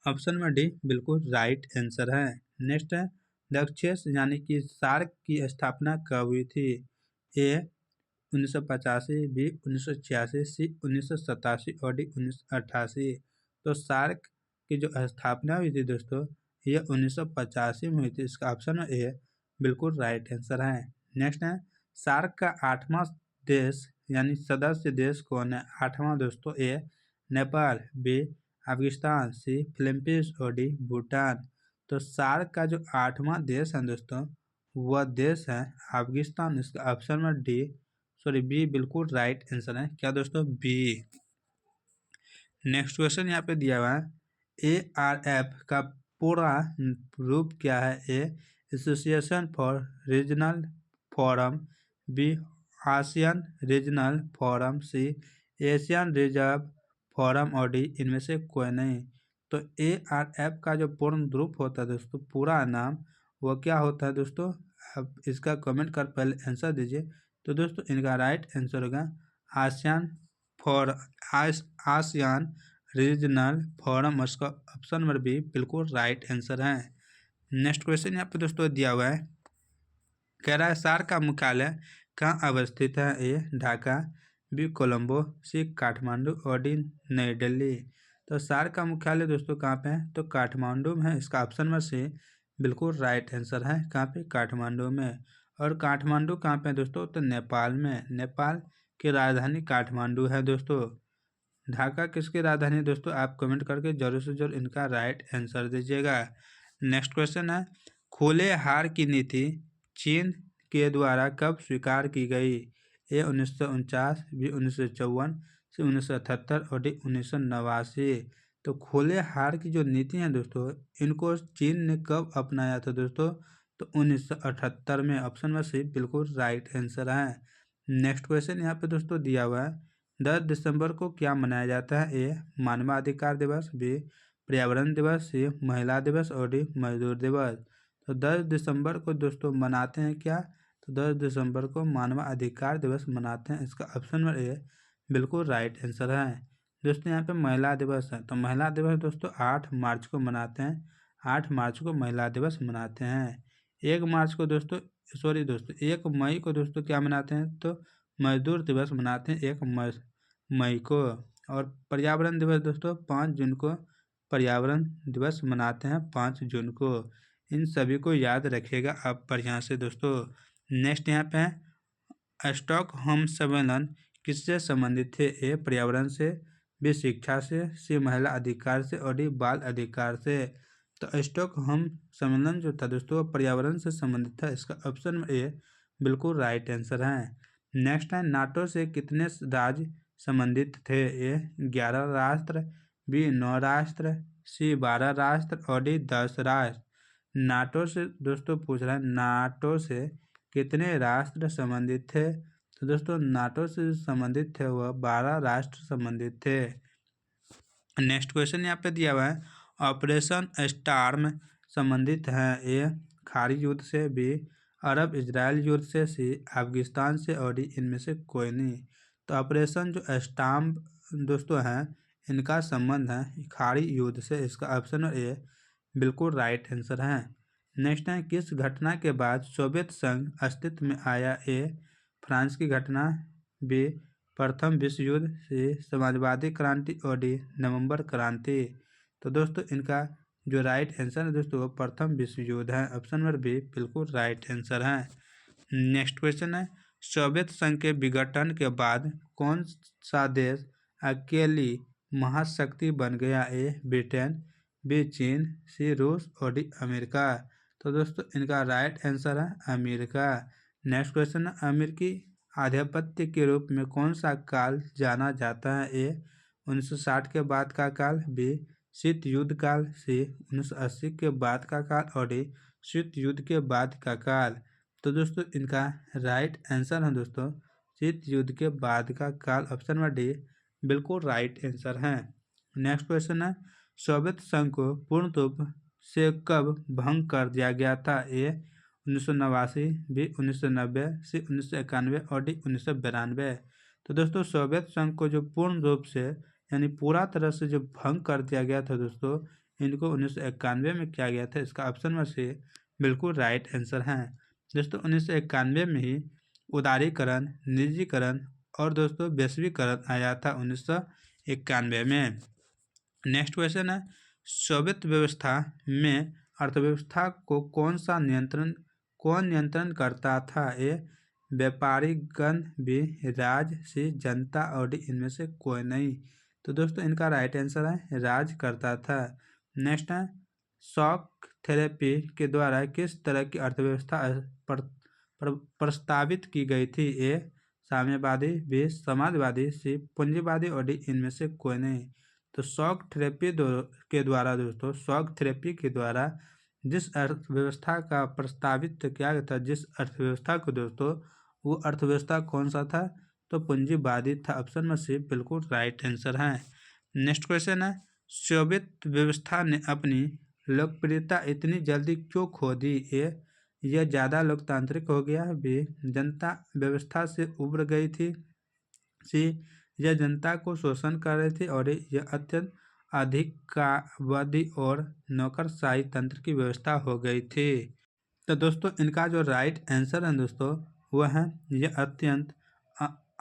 Option number D बिल्कुल राइट आंसर है। नेक्स्ट है, दक्षेस यानी कि सार्क की स्थापना कब हुई थी? ए 1985। बी 1986। सी 1987। और डी 1988। तो सार्क की जो स्थापना हुई थी दोस्तों यह 1985 में हुई थी। इसका ऑप्शन ए बिल्कुल राइट आंसर है। नेक्स्ट है, सार्क का 8वां देश यानी सदस्य देश कौन है? 8वां दोस्तों ए नेपाल। बी अफगानिस्तान। सी फिलीपींस। और डी भूटान। तो सार्क का जो 8वां देश है दोस्तों वह देश है अफगानिस्तान। इसका option number D sorry B बिल्कुल राइट आंसर है। क्या दोस्तों? बी। नेक्स्ट क्वेश्चन यहाँ पे दिया हुआ है, ARF का पूरा रूप क्या है? A association for regional forum. B ASEAN regional forum. C Asian reserve forum. और डी इनमें से कोई नहीं। तो ARF का जो पूर्ण रूप होता है दोस्तों, पूरा नाम वह क्या होता है दोस्तों? आप इसका कमेंट कर पहले आंसर दीजिए। तो दोस्तों इनका राइट आंसर होगा ASEAN for ASEAN regional forum. उसका ऑप्शन नंबर बी बिल्कुल राइट आंसर है। नेक्स्ट क्वेश्चन यहाँ पे दोस्तों दिया हुआ है, कह रहा है सार्क का मुख्यालय कहाँ अवस्थित है? ए ढाका। बी कोलंबो। सी काठमांडू। और डी नई दिल्ली। तो सार्क का मुख्यालय दोस्तों कहाँ पे है? तो काठमांडू में है। इसका ऑप्शन नंबर सी बिल्कुल राइट आंसर है। कहाँ पे? काठमांडू में। और काठमांडू कहाँ पे है दोस्तों? तो नेपाल में। नेपाल की राजधानी काठमांडू है दोस्तों। ढाका किसकी राजधानी है दोस्तों? आप कमेंट करके जरूर से जरूर इनका राइट आंसर दीजिएगा। नेक्स्ट क्वेश्चन है, खुले हार की नीति चीन के द्वारा कब स्वीकार की गई? ए 1949। बी 1954। सी 1978। और डी 1989। तो खुले हार की जो नीति है दोस्तों इनको चीन ने कब अपनाया था दोस्तों? तो 1978 में। ऑप्शन में सी बिल्कुल राइट आंसर है। नेक्स्ट क्वेश्चन यहाँ पे दोस्तों दिया हुआ है, 10 दिसंबर को क्या मनाया जाता है? ए मानवाधिकार दिवस। बी पर्यावरण दिवस, सी महिला दिवस और डी मजदूर दिवस। तो 10 दिसंबर को दोस्तों मनाते हैं क्या? तो 10 दिसंबर को मानवाधिकार दिवस मनाते हैं। इसका ऑप्शन नंबर ए बिल्कुल राइट आंसर है। दोस्तों यहाँ पे महिला दिवस है, तो महिला दिवस दोस्तों 8 मार्च को मनाते हैं। 8 मार्च को महिला दिवस मनाते हैं। 1 मार्च को दोस्तों, सॉरी दोस्तों, 1 मई को दोस्तों क्या मनाते हैं? तो मजदूर दिवस मनाते हैं 1 मई को। और पर्यावरण दिवस दोस्तों 5 जून को पर्यावरण दिवस मनाते हैं, 5 जून को। इन सभी को याद रखिएगा आप बढ़िया से दोस्तों। नेक्स्ट यहाँ पे है स्टॉकहोम सम्मेलन किससे संबंधित थे? ए पर्यावरण से, बी शिक्षा से, सी महिला अधिकार से और डी बाल अधिकार से। तो स्टॉकहोम सम्मेलन जो था दोस्तों पर्यावरण से संबंधित था। इसका ऑप्शन ए बिल्कुल राइट आंसर है। नेक्स्ट है नाटो से कितने राज्य संबंधित थे? ए 11 राष्ट्र, बी 9 राष्ट्र, सी 12 राष्ट्र और डी 10 राष्ट्र। नाटो से दोस्तों पूछ रहा है नाटो से कितने राष्ट्र संबंधित थे? तो दोस्तों नाटो से संबंधित थे वह 12 राष्ट्र संबंधित थे। नेक्स्ट क्वेश्चन यहाँ पे दिया हुआ है ऑपरेशन स्टार्म संबंधित है। ए खाड़ी युद्ध से, बी अरब इजराइल युद्ध से, सी अफगानिस्तान से और डी इनमें से कोई नहीं। तो ऑपरेशन जो स्टार्म दोस्तों हैं इनका संबंध है खाड़ी युद्ध से। इसका ऑप्शन ए बिल्कुल राइट आंसर है। नेक्स्ट है किस घटना के बाद सोवियत संघ अस्तित्व में आया? ए फ्रांस की घटना, बी प्रथम विश्व युद्ध, सी समाजवादी क्रांति और डी नवंबर क्रांति। तो दोस्तों इनका जो राइट आंसर है दोस्तों वो प्रथम विश्व युद्ध है। ऑप्शन नंबर बी बिल्कुल राइट आंसर है। नेक्स्ट क्वेश्चन है सोवियत संघ के विघटन के बाद कौन सा देश अकेली महाशक्ति बन गया? ए ब्रिटेन, बी चीन, सी रूस और डी अमेरिका। तो दोस्तों इनका राइट आंसर है अमेरिका। नेक्स्ट क्वेश्चन है अमेरिकी आधिपत्य के रूप में कौन सा काल जाना जाता है? ए 1960 के बाद का काल, बी शीत युद्ध काल, सी 1980 के बाद का काल और डी शीत युद्ध के बाद का काल। तो दोस्तों इनका राइट आंसर है दोस्तों शीत युद्ध के बाद का काल। ऑप्शन नंबर डी बिल्कुल राइट आंसर है। नेक्स्ट क्वेश्चन है सोवियत संघ को पूर्ण रूप से कब भंग कर दिया गया था? ए 1989, बी 1990, सी 1991 और डी 1992। तो दोस्तों सोवियत संघ को जो पूर्ण रूप से यानी पूरा तरह से जो भंग कर दिया गया था दोस्तों इनको 1991 में किया गया था। इसका ऑप्शन नंबर सी बिल्कुल राइट आंसर है। दोस्तों 1991 में ही उदारीकरण, निजीकरण और दोस्तों वैश्वीकरण आया था 1991 में। नेक्स्ट क्वेश्चन है सोवियत व्यवस्था में अर्थव्यवस्था को कौन नियंत्रण करता था? ए व्यापारीगण, बी राज, सी जनता और डी इनमें से कोई नहीं। तो दोस्तों इनका राइट आंसर है राज करता था। नेक्स्ट है शॉक थेरेपी के द्वारा किस तरह की अर्थव्यवस्था प्रस्तावित की गई थी? ए साम्यवादी, बी समाजवादी, सी पूंजीवादी और डी इनमें से कोई नहीं। तो शॉक थेरेपी के द्वारा दोस्तों शॉक थेरेपी के द्वारा जिस अर्थव्यवस्था का प्रस्तावित किया गया था, जिस अर्थव्यवस्था को दोस्तों वो अर्थव्यवस्था कौन सा था? तो पूंजीवादी था। ऑप्शन में सी बिल्कुल राइट आंसर है। नेक्स्ट क्वेश्चन है सोवियत व्यवस्था ने अपनी लोकप्रियता इतनी जल्दी क्यों खो दी? ए यह ज़्यादा लोकतांत्रिक हो गया, बी जनता व्यवस्था से उबर गई थी, सी यह जनता को शोषण कर रही थी और यह अत्यंत अधिकावादी और नौकरशाही तंत्र की व्यवस्था हो गई थी। तो दोस्तों इनका जो राइट आंसर है दोस्तों वह है यह अत्यंत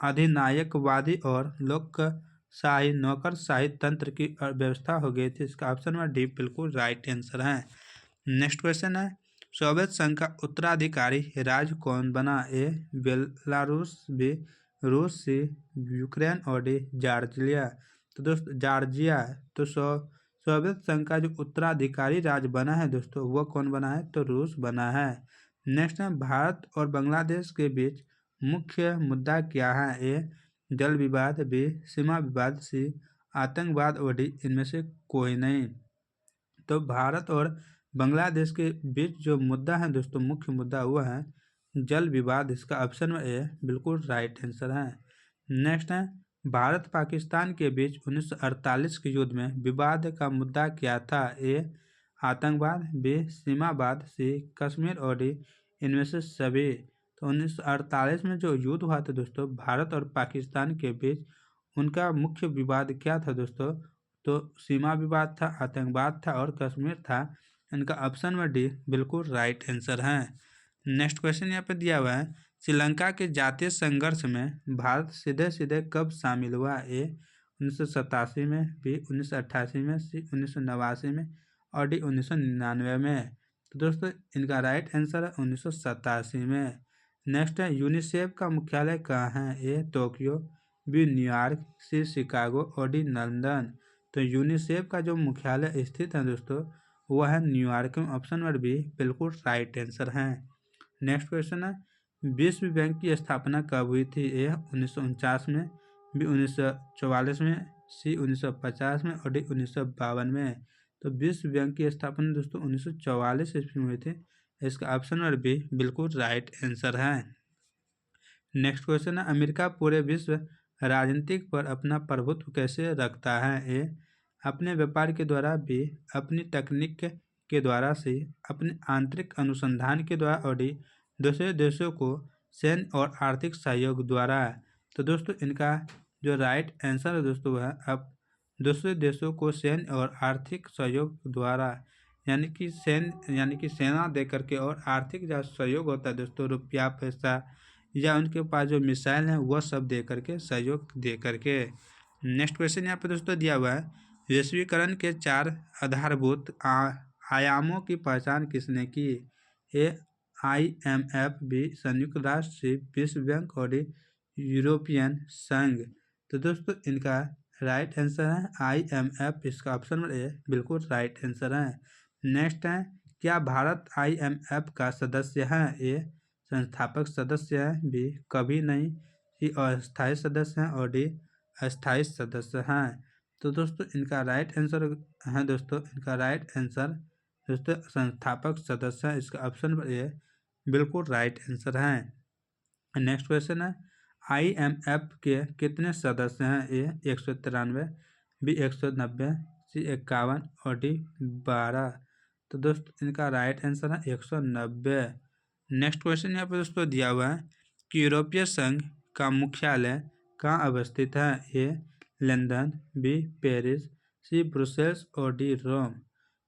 अधिनायकवादी और लोकशाही नौकरशाही तंत्र की व्यवस्था हो गई थी। इसका ऑप्शन नंबर डी बिल्कुल राइट आंसर है। नेक्स्ट क्वेश्चन है सोवियत संघ का उत्तराधिकारी राज्य कौन बना? ए बेलारूस, बी रूस, सी यूक्रेन और डी जॉर्जिया। तो दोस्तों जॉर्जिया। तो सोवियत संघ का जो उत्तराधिकारी राज्य बना है दोस्तों वो कौन बना है? तो रूस बना है। नेक्स्ट है भारत और बांग्लादेश के बीच मुख्य मुद्दा क्या है? ए जल विवाद, बी सीमा विवाद, सी आतंकवाद और डी इनमें से कोई नहीं। तो भारत और बांग्लादेश के बीच जो मुद्दा है दोस्तों मुख्य मुद्दा हुआ है जल विवाद। इसका ऑप्शन में ए बिल्कुल राइट आंसर है। नेक्स्ट है भारत पाकिस्तान के बीच 1948 के युद्ध में विवाद का मुद्दा क्या था? ए आतंकवाद, बी सीमावाद, सी कश्मीर और डी इनमें से सभी। तो 1948 में जो युद्ध हुआ था दोस्तों भारत और पाकिस्तान के बीच, उनका मुख्य विवाद क्या था दोस्तों? तो सीमा विवाद था, आतंकवाद था और कश्मीर था। इनका ऑप्शन में डी बिल्कुल राइट आंसर है। नेक्स्ट क्वेश्चन यहाँ पे दिया हुआ है, श्रीलंका के जातीय संघर्ष में भारत सीधे सीधे कब शामिल हुआ? ए 1987 में, बी 1988 में, सी 1989 में और डी 1999 में। तो दोस्तों इनका राइट आंसर है 1987 में। नेक्स्ट है, यूनिसेफ का मुख्यालय कहाँ है? ए टोक्यो, बी न्यूयॉर्क, सी शिकागो और डी लंदन। तो यूनिसेफ का जो मुख्यालय स्थित है दोस्तों वह है न्यूयॉर्क में। ऑप्शन नंबर बी बिल्कुल राइट आंसर है। नेक्स्ट क्वेश्चन है, विश्व बैंक की स्थापना कब हुई थी? ए 1949 में, बी 1944 में, सी 1950 में और डी 1952 में। तो विश्व बैंक की स्थापना दोस्तों 1944 ईस्वी में हुई थी। इसका ऑप्शन नंबर बी बिल्कुल राइट आंसर है। नेक्स्ट क्वेश्चन है, अमेरिका पूरे विश्व राजनीतिक पर अपना प्रभुत्व कैसे रखता है? ए अपने व्यापार के द्वारा, बी अपनी तकनीक के द्वारा, सी अपने आंतरिक अनुसंधान के द्वारा और डी दूसरे देशों को सैन्य और आर्थिक सहयोग द्वारा। तो दोस्तों इनका जो राइट आंसर है दोस्तों वह अब दूसरे देशों को सैन्य और आर्थिक सहयोग द्वारा, यानी कि सेना दे करके और आर्थिक जो सहयोग होता है दोस्तों, रुपया पैसा या उनके पास जो मिसाइल हैं वह सब दे करके, सहयोग दे करके। नेक्स्ट क्वेश्चन यहाँ पे दोस्तों दिया हुआ है, वैश्वीकरण के 4 आधारभूत आयामों की पहचान किसने की? ए IMF, बी संयुक्त राष्ट्र, सी विश्व बैंक और डी यूरोपियन संघ। तो दोस्तों इनका राइट आंसर है IMF। इसका ऑप्शन नंबर ए बिल्कुल राइट आंसर है। नेक्स्ट है, क्या भारत IMF का सदस्य है? ए संस्थापक सदस्य है, बी कभी नहीं, सी अस्थायी सदस्य हैं और डी अस्थायी सदस्य हैं। तो दोस्तों इनका राइट आंसर है दोस्तों, इनका राइट आंसर दोस्तों संस्थापक सदस्य है। इसका ऑप्शन नंबर ए बिल्कुल राइट आंसर है। नेक्स्ट क्वेश्चन है, IMF के कितने सदस्य हैं? ए 193, बी 190, सी 51 और डी 12। तो दोस्तों इनका राइट आंसर है 190। नेक्स्ट क्वेश्चन यहाँ पे दोस्तों दिया हुआ है कि यूरोपीय संघ का मुख्यालय कहाँ अवस्थित है? ए लंदन, बी पेरिस, सी ब्रुसेल्स और डी रोम।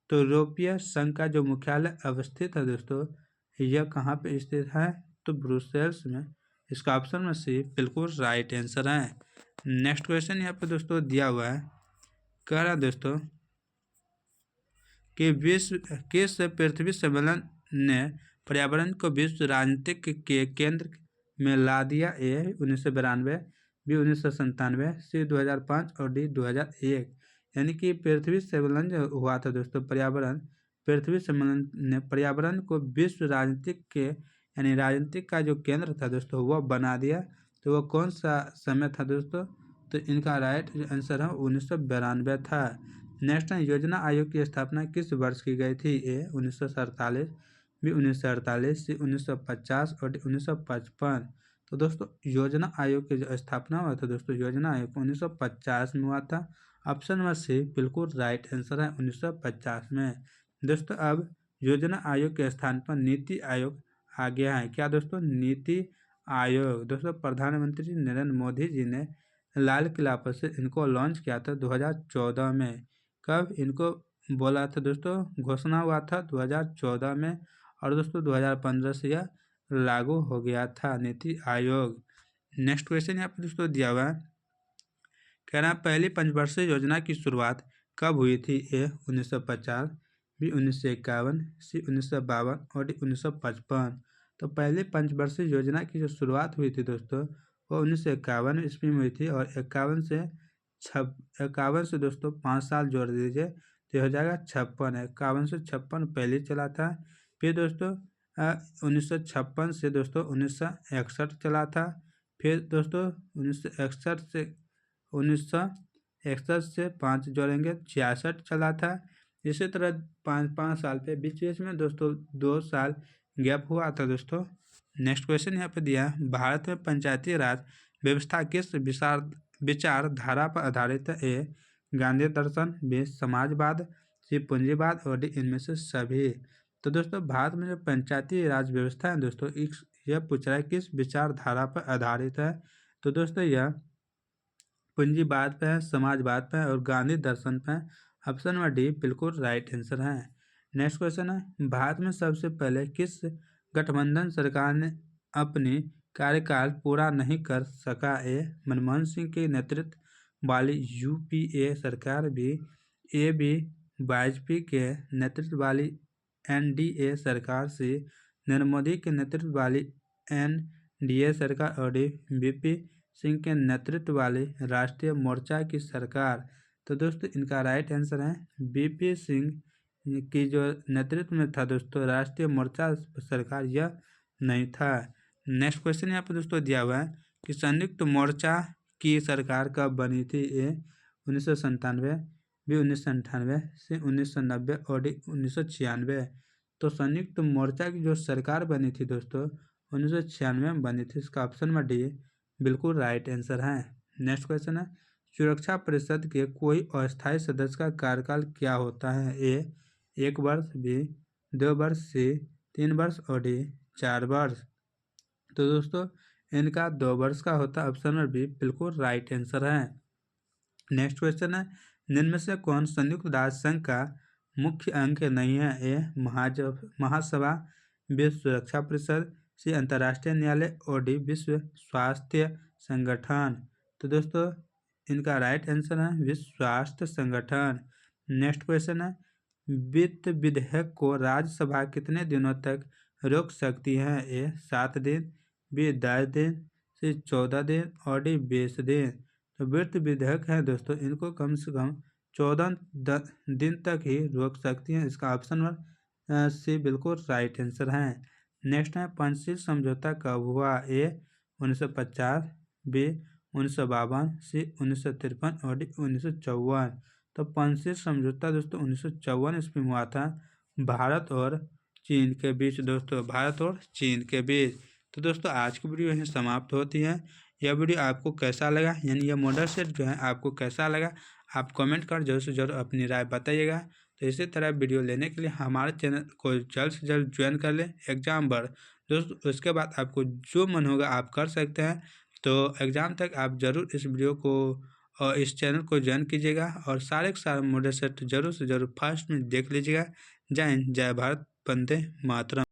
तो यूरोपीय संघ का जो मुख्यालय अवस्थित है दोस्तों यह कहाँ पे स्थित है? तो ब्रुसेल्स में। इसका ऑप्शन में सी बिल्कुल राइट आंसर है। नेक्स्ट क्वेश्चन यहाँ पे दोस्तों दिया हुआ है, कह रहा है दोस्तों कि विश्व किस पृथ्वी सम्मेलन ने पर्यावरण को विश्व राजनीतिक के केंद्र में ला दिया? ए 1992, बी 1997, सी 2005 और डी 2001। यानी कि पृथ्वी सम्मेलन जो हुआ था दोस्तों पृथ्वी सम्मेलन ने पर्यावरण को विश्व राजनीतिक के यानी राजनीतिक का जो केंद्र था दोस्तों वह बना दिया। तो वह कौन सा समय था दोस्तों? तो इनका राइट आंसर है 1992 था। नेक्स्ट योजना आयोग की स्थापना किस वर्ष की गई थी? ए 1947, बी 1948, सी 1950 और डी 1955। तो दोस्तों योजना आयोग की जो स्थापना हुआ था दोस्तों योजना आयोग 1950 में हुआ था। ऑप्शन नंबर सी बिल्कुल राइट आंसर है 1950 में। दोस्तों अब योजना आयोग के स्थान पर नीति आयोग आ गया है। क्या दोस्तों? नीति आयोग। दोस्तों प्रधानमंत्री नरेंद्र मोदी जी ने लाल किला पर से इनको लॉन्च किया था 2014 में। कब इनको बोला था दोस्तों? घोषणा हुआ था 2014 में और दोस्तों 2015 से यह लागू हो गया था नीति आयोग। नेक्स्ट क्वेश्चन यहाँ पे दोस्तों दिया हुआ है, कह रहा है पहली पंचवर्षीय योजना की शुरुआत कब हुई थी? ए 1950, बी 1951, सी 1952 और डी 1955। तो पहली पंचवर्षीय योजना की जो शुरुआत हुई थी दोस्तों वो 1951 ईस्वी में हुई थी और 51 से दोस्तों 5 साल जोड़ दीजिए तो हो जाएगा 56। 51 से 56 पहले चला था। फिर दोस्तों 1956 से दोस्तों 1961 चला था। फिर दोस्तों 1961 से 5 जोड़ेंगे 66 चला था। इसी तरह 5 साल पे बीच में दोस्तों 2 साल गैप हुआ था दोस्तों। नेक्स्ट क्वेश्चन यहाँ पे दिया, भारत में पंचायती राज व्यवस्था किस विचारधारा पर आधारित है? ए गांधी दर्शन, बी समाजवाद, सी पूंजीवाद और डी इनमें से सभी। तो दोस्तों भारत में जो पंचायती राज व्यवस्था है दोस्तों, यह पूछ रहा है किस विचारधारा पर आधारित है। तो दोस्तों यह पूंजीवाद पे है, समाजवाद पे है और गांधी दर्शन पे है। ऑप्शन नंबर डी बिल्कुल राइट आंसर है। नेक्स्ट क्वेश्चन है, भारत में सबसे पहले किस गठबंधन सरकार ने अपनी कार्यकाल पूरा नहीं कर सका? ए मनमोहन सिंह के नेतृत्व वाली यूपीए सरकार, बी वाजपेयी के नेतृत्व वाली एनडीए सरकार, सी नरेंद्र मोदी के नेतृत्व वाली एनडीए सरकार और डी वीपी सिंह के नेतृत्व वाली राष्ट्रीय मोर्चा की सरकार। तो दोस्तों इनका राइट आंसर है वीपी सिंह की जो नेतृत्व में था दोस्तों राष्ट्रीय मोर्चा सरकार, यह नहीं था। नेक्स्ट क्वेश्चन यहाँ पर दोस्तों दिया हुआ है कि संयुक्त मोर्चा की सरकार कब बनी थी? ए 1997, बी 1998, सी 1990 और डी 1996। तो संयुक्त मोर्चा की जो सरकार बनी थी दोस्तों 1996 में बनी थी। इसका ऑप्शन नंबर डी बिल्कुल राइट आंसर है। नेक्स्ट क्वेश्चन है, सुरक्षा परिषद के कोई अस्थायी सदस्य का कार्यकाल क्या होता है? ए 1 वर्ष, बी 2 वर्ष, सी 3 वर्ष और डी 4 वर्ष। तो दोस्तों इनका 2 वर्ष का होता है। ऑप्शन नंबर बी बिल्कुल राइट आंसर है। नेक्स्ट क्वेश्चन है, निम्न में से कौन संयुक्त राष्ट्र संघ का मुख्य अंग नहीं है? ए महासभा, बी सुरक्षा परिषद, सी अंतर्राष्ट्रीय न्यायालय और डी विश्व स्वास्थ्य संगठन। तो दोस्तों इनका राइट आंसर है विश्व स्वास्थ्य संगठन। नेक्स्ट क्वेश्चन है, वित्त विधेयक को राज्यसभा कितने दिनों तक रोक सकती है? ए 7 दिन, बी 10 दिन, सी 14 दिन और डी 20 दिन। तो वित्त विधेयक है दोस्तों, इनको कम से कम 14 दिन तक ही रोक सकती हैं। इसका ऑप्शन नंबर सी बिल्कुल राइट आंसर है। नेक्स्ट है, पंचशील समझौता कब हुआ? ए 1950, बी 1952, सी 1953 और डी 1954। तो पंचशील समझौता दोस्तों 1954 ईस्वी में हुआ था भारत और चीन के बीच दोस्तों, भारत और चीन के बीच। तो दोस्तों आज की वीडियो यहीं समाप्त होती है। यह वीडियो आपको कैसा लगा, यानी यह मॉडल सेट जो है आपको कैसा लगा, आप कमेंट कर जरूर से जरूर अपनी राय बताइएगा। तो इसी तरह वीडियो लेने के लिए हमारे चैनल को जल्द से जल्द ज्वाइन कर लें एग्जाम पर दोस्तों। उसके बाद आपको जो मन होगा आप कर सकते हैं। तो एग्ज़ाम तक आप ज़रूर इस वीडियो को और इस चैनल को ज्वाइन कीजिएगा और सारे के सारे मॉडल सेट जरूर से जरूर फर्स्ट में देख लीजिएगा। जय हिंद, जय भारत, वंदे मातरम।